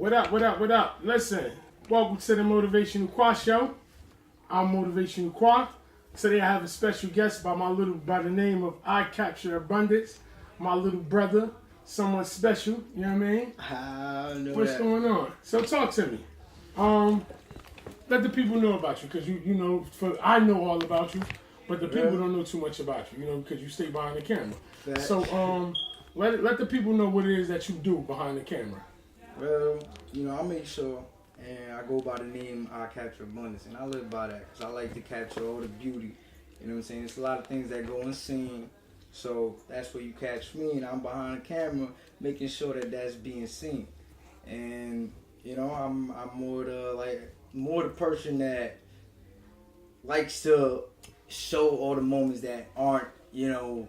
What up? Listen, welcome to the Motivational Qua Show. I'm Motivational Qua. Today I have a special guest by the name of ICaptureabundance, my little brother, someone special, you know what I mean? What's going on? So talk to me. Let the people know about you, because you know, I know all about you, but the people don't know too much about you, you know, because you stay behind the camera. So let the people know what it is that you do behind the camera. Well, you know, I make sure, and I go by the name ICaptureabundance, and I live by that because I like to capture all the beauty. You know what I'm saying? It's a lot of things that go unseen, so that's where you catch me, and I'm behind the camera making sure that that's being seen. And you know, I'm more the person that likes to show all the moments that aren't, you know,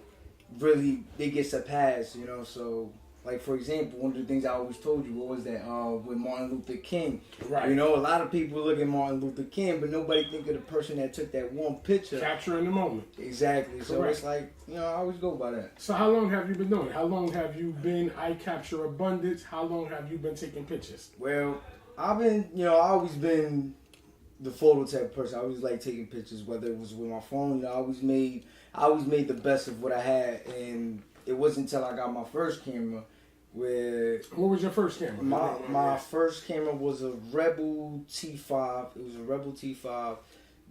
really they get surpassed. You know, so. Like, for example, one of the things I always told you was that with Martin Luther King. Right. You know, a lot of people look at Martin Luther King, but nobody think of the person that took that one picture. Capturing the moment. Exactly. Correct. So it's like, you know, I always go by that. So how long have you been doing it? How long have you been ICaptureabundance? How long have you been taking pictures? Well, I've been, you know, I always been the photo type of person. I always like taking pictures, whether it was with my phone. You know, I always made the best of what I had, and it wasn't until I got my first camera. What was your first camera? My first camera was a Rebel T5. It was a Rebel T5.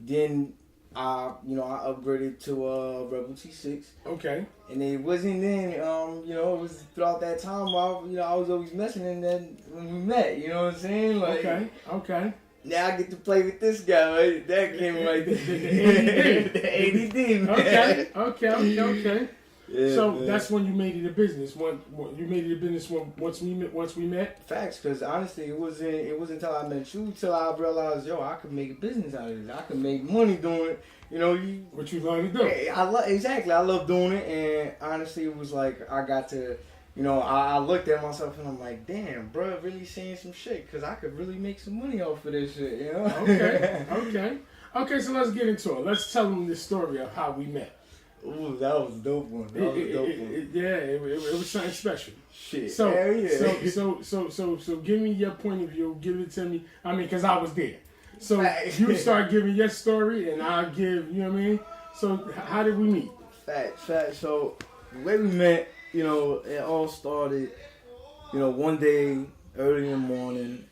Then I upgraded to a Rebel T6. Okay. And it wasn't then, you know, it was throughout that time I was always messing, and then when we met, you know what I'm saying? Like, Okay. Now I get to play with this guy, right? That camera right there. The ADD, man. Okay. Yeah, so man. that's when you made it a business. You made it a business once we met. Facts, because honestly, it wasn't until I met you till I realized, I could make a business out of this. I could make money doing it. You know, what you learned to do. Exactly. I love doing it, and honestly, it was like I got to, you know, I looked at myself and I'm like, damn, bro, really saying some shit, because I could really make some money off of this shit. You know? Okay. So let's get into it. Let's tell them the story of how we met. Ooh, that was a dope one. It was something special. Shit. So, hell yeah. So give me your point of view. Give it to me. I mean, because I was there. So you start giving your story, and I'll give. You know what I mean? So how did we meet? Fact. So the way we met, you know, it all started, you know, one day early in the morning.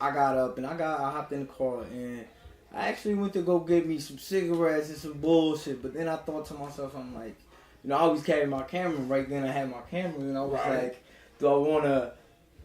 I got up and I hopped in the car, and I actually went to go get me some cigarettes and some bullshit, but then I thought to myself, I'm like, you know, I always carry my camera. Right then I had my camera, and I was like, do I want to,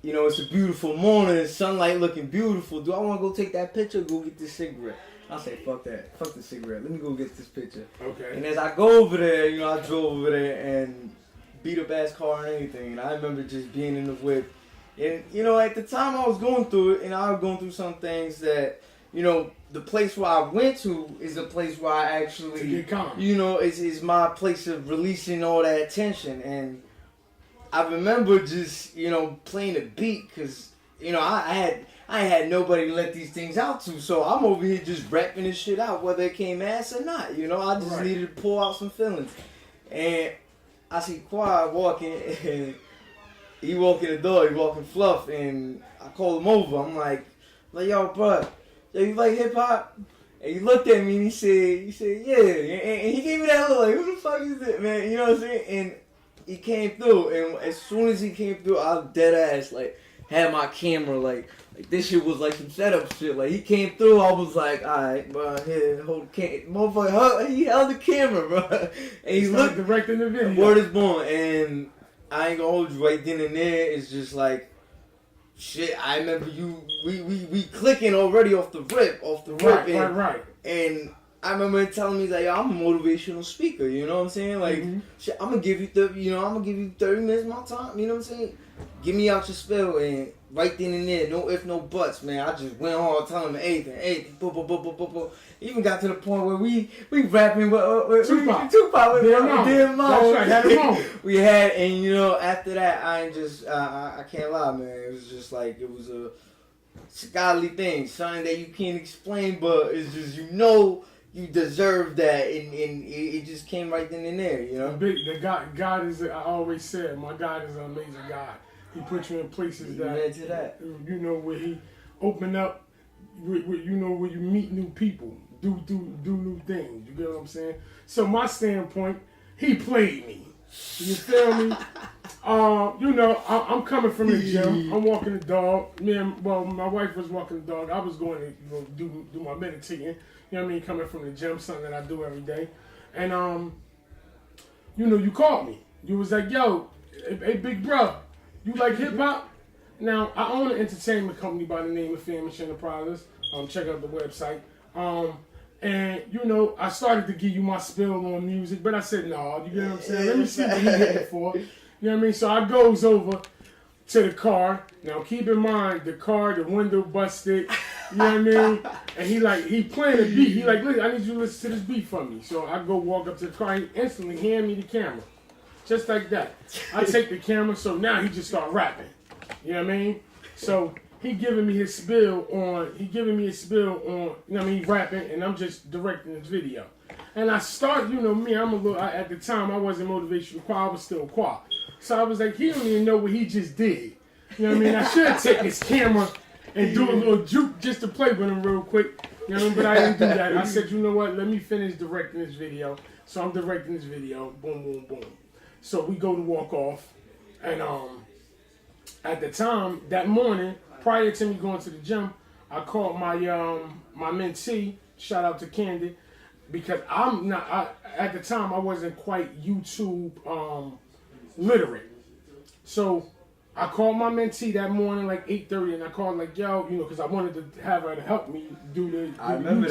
you know, it's a beautiful morning, sunlight looking beautiful. Do I want to go take that picture or go get this cigarette? I say, fuck that. Fuck the cigarette. Let me go get this picture. Okay. And as I go over there, you know, I drove over there and beat up ass car and anything. And I remember just being in the whip. And, you know, at the time I was going through it, and I was going through some things that, you know, the place where I went to is a place where I actually, to get calm. You know, is my place of releasing all that tension. And I remember just, you know, playing a beat, because, you know, I had nobody to let these things out to. So I'm over here just rapping this shit out, whether it came ass or not. You know, I just needed to pour out some feelings. And I see Quad walking, and he walking the door, he walking Fluff, and I call him over. I'm like, yo, bro. Yo, you like hip hop? And he looked at me and he said, yeah. And he gave me that look like, who the fuck is it, man? You know what I'm saying? And he came through, and as soon as he came through, I was dead ass, like, had my camera, like this shit was like some setup shit. Like, he came through, I was like, alright, bro, here, hold the camera. Motherfucker, he held the camera, bro. And he looked directing the video. Word is born. And I ain't gonna hold you right then and there. It's just like, shit, I remember we clicking already off the rip. Right. And I remember him telling me, like, yo, I'm a motivational speaker, you know what I'm saying? Like, shit, I'm gonna give you 30 minutes of my time, you know what I'm saying? Give me out your spill, and right then and there, no if, no buts, man. I just went hard telling him anything, boom. Even got to the point where we rapping with Tupac with Dear Mom. That's right, had a moment. We had, and you know, after that, I ain't just, I can't lie, man. It was just like, it was a godly thing, something that you can't explain, but it's just, you know, you deserve that, and it just came right then and there, you know. God is. I always said, my God is an amazing God. He put you in places that. You know, where he open up, you know, where you meet new people, do new things. You get what I'm saying? So my standpoint, he played me. You feel me? You know, I'm coming from the gym. I'm walking the dog. My wife was walking the dog. I was going to do my meditating. You know what I mean? Coming from the gym, something that I do every day. And you know, you called me. You was like, "Yo, hey, big bro, you like hip hop?" Now I own an entertainment company by the name of Famish Enterprises. Check out the website. And, you know, I started to give you my spill on music, but I said, no, you get what I'm saying? Let me see what he hitting for. You know what I mean? So I goes over to the car. Now, keep in mind, the window busted. You know what I mean? And he playing a beat. He like, look, I need you to listen to this beat for me. So I go walk up to the car. He instantly hand me the camera. Just like that. I take the camera, so now he just start rapping. You know what I mean? So he giving me his spill on, you know what I mean, rapping, and I'm just directing this video. And I start, you know me, at the time, I wasn't motivational Qua, I was still Qua. So I was like, he don't even know what he just did. You know what I mean? I should take this camera and do a little juke just to play with him real quick. You know what I mean? But I didn't do that. I said, you know what, let me finish directing this video. So I'm directing this video, boom, boom, boom. So we go to walk off, and at the time, that morning, prior to me going to the gym, I called my mentee, shout out to Candy, because at the time I wasn't quite YouTube literate. So I called my mentee that morning like 8:30, and I called like, yo, you know, because I wanted to have her to help me do the I remember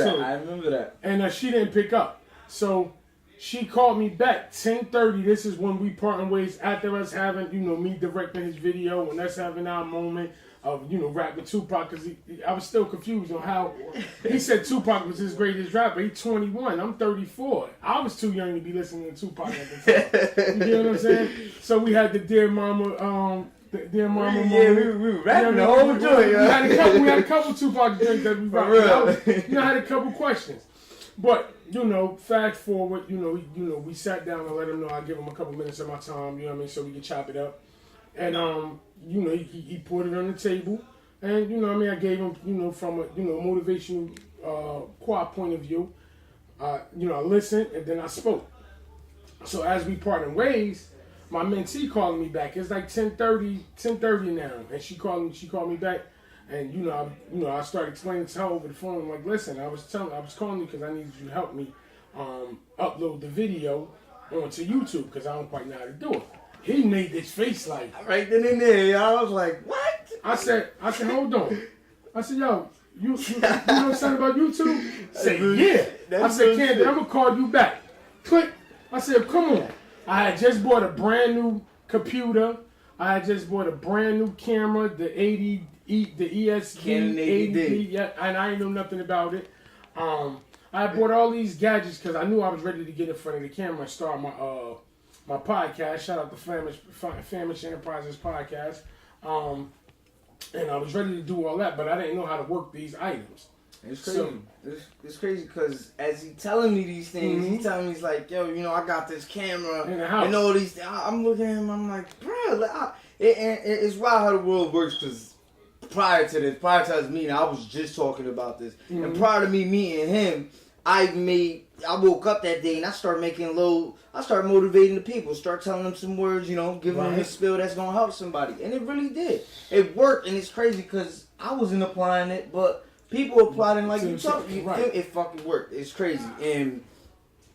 that. And she didn't pick up. So she called me back 10:30. This is when we parting ways after us having, you know, me directing his video and us having our moment of, you know, rapping Tupac, because I was still confused on how he said Tupac was his greatest rapper. He's 21, I'm 34. I was too young to be listening to Tupac at the time. You know what I'm saying? So we had the Dear Mama, we were rapping the whole joint. We had a couple Tupac drinks that we rapped. You know, I had a couple questions. But, you know, fast forward, you know, we sat down and let him know I'd give him a couple minutes of my time, you know what I mean, so we could chop it up. And, you know, he put it on the table. And, you know what I mean, I gave him, you know, from a, you know, motivational quad point of view. You know, I listened and then I spoke. So as we parted ways, my mentee called me back. It's like 10:30 now. And she called me back. And, you know, I started explaining to her over the phone. I'm like, listen, I was calling you because I needed you to help me upload the video onto YouTube because I don't quite know how to do it. He made this face like right then and there. I was like, what? I said, hold on. I said, yo, you know something about YouTube? Say, yeah. I said, Candy, I'm gonna call you back. Click. I said, come on. I had just bought a brand new computer. I had just bought a brand new camera, the ESD Canon 80D. Yeah, and I ain't know nothing about it. I bought all these gadgets because I knew I was ready to get in front of the camera and start my podcast. Shout out to Famish Enterprises podcast. And I was ready to do all that, but I didn't know how to work these items. It's crazy. It's crazy because as he telling me these things, he's telling me, he's like, yo, you know, I got this camera and all these. I'm looking at him, I'm like, bro, it's wild how the world works because prior to us meeting, I was just talking about this. And prior to me meeting him, I woke up that day and I started motivating the people, start telling them some words, you know, giving them a spill that's going to help somebody. And it really did. It worked, and it's crazy because I wasn't applying it, but people applied it like you talking. It fucking worked. It's crazy. And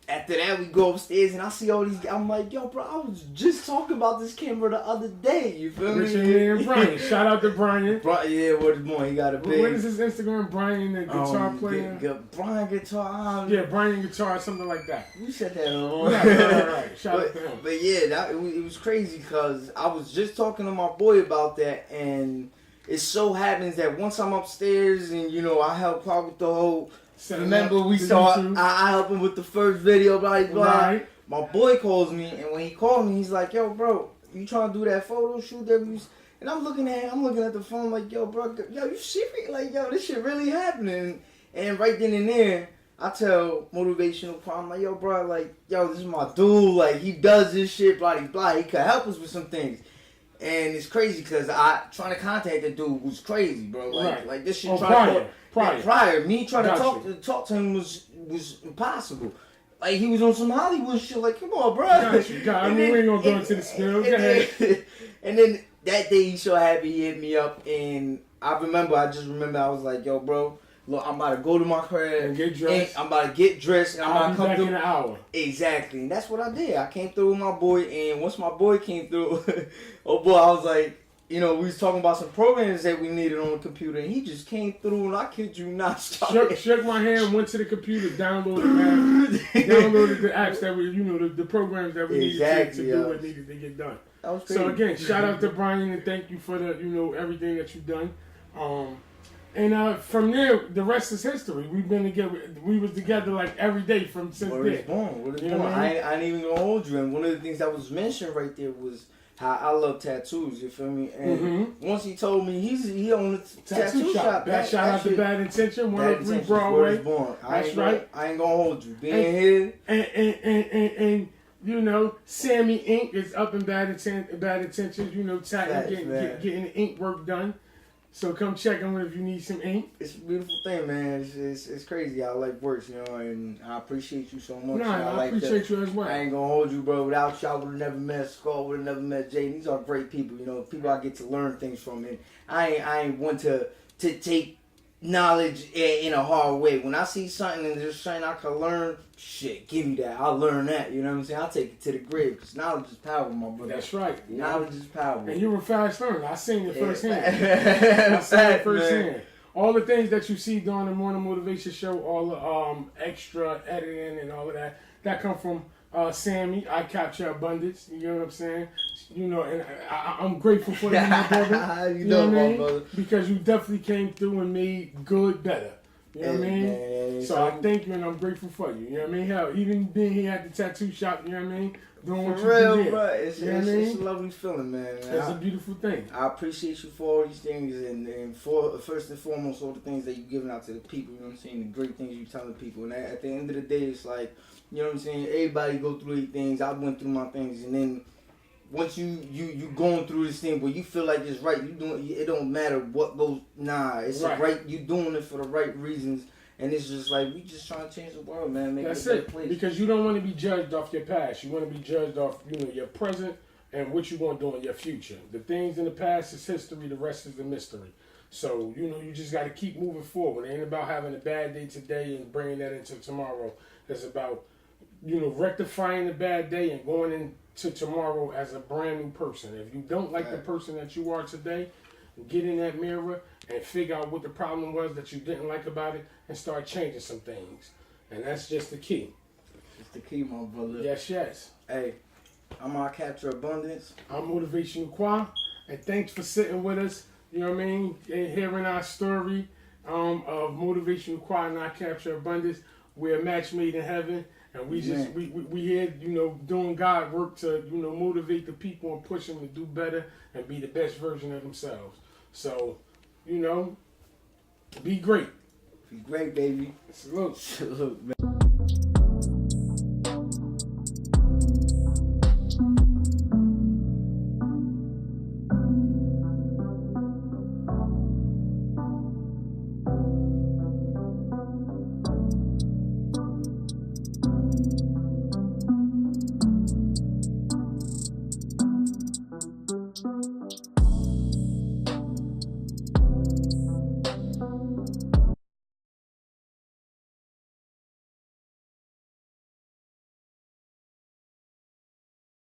after that, we go upstairs and I see all these. I'm like, yo, bro, I was just talking about this camera the other day. You feel me? And Brian. Shout out to Brian. Yeah, what is more? He got a big. What is his Instagram? Brian, the guitar player. Brian Guitar. Yeah, Brian Guitar, something like that. You said that on. Right. Shout out to him. But yeah, it was crazy because I was just talking to my boy about that, and it so happens that once I'm upstairs and, you know, I help out with the whole. Remember we saw I helped him with the first video, blah blah. Right. My boy calls me, and when he called me, he's like, "Yo, bro, you trying to do that photo shoot that we?" And I'm looking at the phone like, "Yo, bro, yo, you serious? Like, yo, this shit really happening?" And right then and there, I tell Motivational Qua, I'm like, "Yo, bro, like, yo, this is my dude. Like, he does this shit, blah blah. He could help us with some things." And it's crazy because I trying to contact the dude was crazy, bro. Like this shit. Prior. Me trying to talk to him was impossible. Like he was on some Hollywood shit. Like, come on, bro. Got you. I mean, we ain't gonna go into the spill. Go ahead. And then that day, he's so happy he hit me up, and I just remember I was like, yo, bro. Look, I'm about to go to my crib and get dressed. I'm about to get dressed. And I'll be back in an hour. Exactly, and that's what I did. I came through with my boy, and once my boy came through, oh boy, I was like, you know, we was talking about some programs that we needed on the computer, and he just came through, and I kid you not, shook my hand, went to the computer, downloaded the apps that we, you know, the programs that we needed to do what needed to get done. That was crazy. So again, shout out to Brian and thank you for the, you know, everything that you've done. And from there, the rest is history. We've been together. We was together like every day since then. Word is born. I ain't even gonna hold you. And one of the things that was mentioned right there was how I love tattoos. You feel me? And once he told me he owned a tattoo shop. Shout out to Bad Intention, 103 Broadway. That's right. I ain't gonna hold you. Being here and you know, Sammy Ink is up in Bad Intentions. You know, getting the ink work done. So come check on if you need some ink. It's a beautiful thing, man. It's crazy how life works, you know, and I appreciate you so much. I appreciate you as well. I ain't gonna hold you, bro. Without you, I would have never met Skull, would have never met Jay. These are great people, you know, people I get to learn things from. And I ain't want to take knowledge in a hard way. When I see something and there's something I can learn, shit, give me that. I'll learn that. You know what I'm saying? I'll take it to the grave because knowledge is power, my brother. That's right. Knowledge is power. And you were fast learner. I seen it firsthand. All the things that you see during the morning motivation show, all the extra editing and all of that come from Sammy, ICaptureabundance. You know what I'm saying? You know, and I'm grateful for that, my brother. you know what I mean? Brother. Because you definitely came through and made good better. You know what I mean? Man, so I thank you and I'm grateful for you. You know what I mean? Hell, even being here at the tattoo shop, you know what I mean? Doing what you do. Bro. It's a lovely feeling, man. It's a beautiful thing. I appreciate you for all these things and for first and foremost all the things that you're giving out to the people, you know what I'm saying? The great things you're telling people. And at the end of the day, it's like, you know what I'm saying? Everybody go through these things. I went through my things, and then once you going through this thing where you feel like it's right, you doing it don't matter what goes. It's right. You doing it for the right reasons, and it's just like we just trying to change the world, man. Make it a better place. Because you don't want to be judged off your past. You want to be judged off, you know, your present and what you want to do in your future. The things in the past is history. The rest is the mystery. So you know, you just got to keep moving forward. It ain't about having a bad day today and bringing that into tomorrow. It's about, you know, rectifying the bad day and going into tomorrow as a brand new person. If you don't like the person that you are today, get in that mirror and figure out what the problem was that you didn't like about it and start changing some things. And that's just the key. It's the key, my brother. Yes. Hey, I'm ICaptureabundance. I'm Motivational Qua. And thanks for sitting with us, you know what I mean, and hearing our story of Motivational Qua and ICaptureabundance. We're a match made in heaven. And we just we here, you know, doing God work to, you know, motivate the people and push them to do better and be the best version of themselves. So, you know, be great. Be great, baby. Salute. Salute, man.